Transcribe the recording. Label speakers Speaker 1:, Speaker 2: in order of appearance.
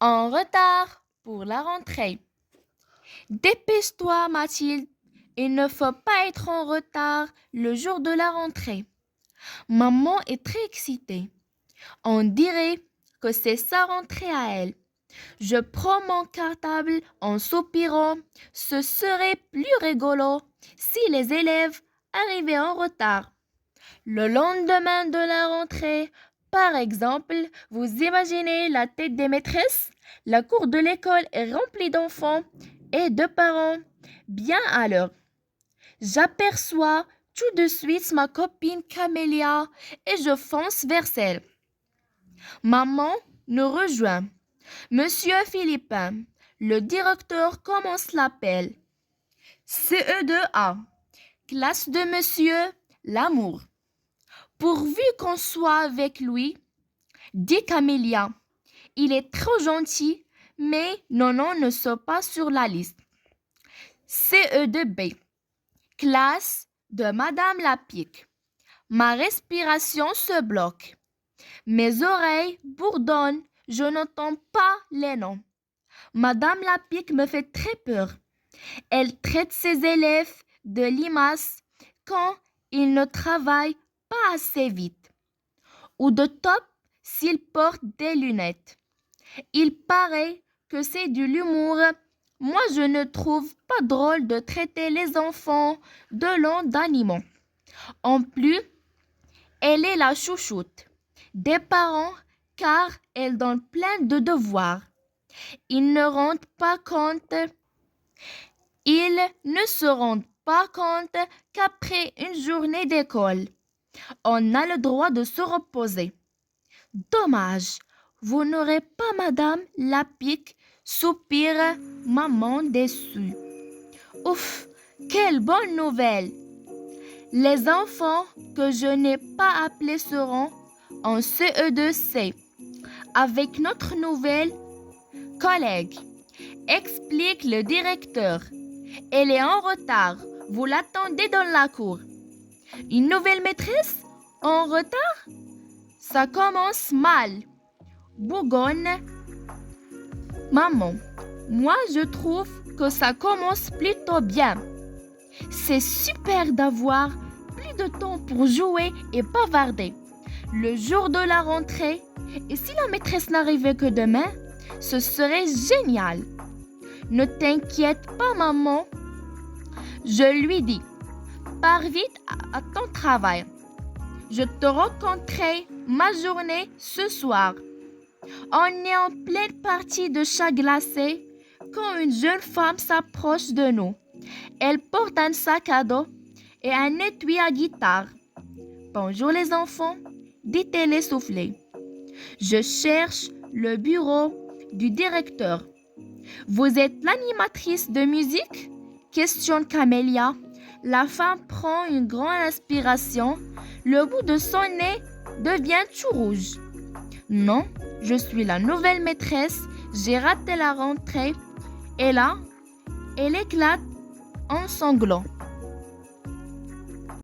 Speaker 1: En retard pour la rentrée. Dépêche-toi, Mathilde. Il ne faut pas être en retard le jour de la rentrée. Maman est très excitée. On dirait que c'est sa rentrée à elle. Je prends mon cartable en soupirant. Ce serait plus rigolo si les élèves arrivaient en retard. Le lendemain de la rentrée, par exemple, vous imaginez la tête des maîtresses? La cour de l'école est remplie d'enfants et de parents bien à l'heure. J'aperçois tout de suite ma copine Camélia et je fonce vers elle. Maman nous rejoint. Monsieur Philippin, le directeur commence l'appel. CE2A, classe de Monsieur Lamour. Pourvu qu'on soit avec lui, dit Camélia. Il est trop gentil, mais non, ne sont pas sur la liste. CE2B, classe de Madame Lapique. Ma respiration se bloque. Mes oreilles bourdonnent, je n'entends pas les noms. Madame Lapique me fait très peur. Elle traite ses élèves de limaces quand ils ne travaillent pas assez vite, ou de top s'ils portent des lunettes. Il paraît que c'est de l'humour. Moi, je ne trouve pas drôle de traiter les enfants de noms d'animaux. En plus, elle est la chouchoute des parents car elle donne plein de devoirs. Ils ne rendent pas compte. Ils ne se rendent pas compte qu'après une journée d'école, on a le droit de se reposer. Dommage, vous n'aurez pas Madame Lapique, soupire maman déçue. Ouf, quelle bonne nouvelle! Les enfants que je n'ai pas appelés seront en CE2C avec notre nouvelle collègue, explique le directeur. Elle est en retard, vous l'attendez dans la cour. Une nouvelle maîtresse? En retard? Ça commence mal. Bougonne. Maman, moi je trouve que ça commence plutôt bien. C'est super d'avoir plus de temps pour jouer et bavarder. Le jour de la rentrée, et si la maîtresse n'arrivait que demain, ce serait génial. Ne t'inquiète pas, maman. Je lui dis, pars vite à ton travail. Je te raconterai ma journée ce soir. On est en pleine partie de chat glacé quand une jeune femme s'approche de nous. Elle porte un sac à dos et un étui à guitare. Bonjour les enfants, dit-elle essoufflée. Je cherche le bureau du directeur. Vous êtes l'animatrice de musique? Questionne Camélia. La femme prend une grande inspiration. Le bout de son nez devient tout rouge. Non, je suis la nouvelle maîtresse. J'ai raté la rentrée. Et là, elle éclate en sanglots.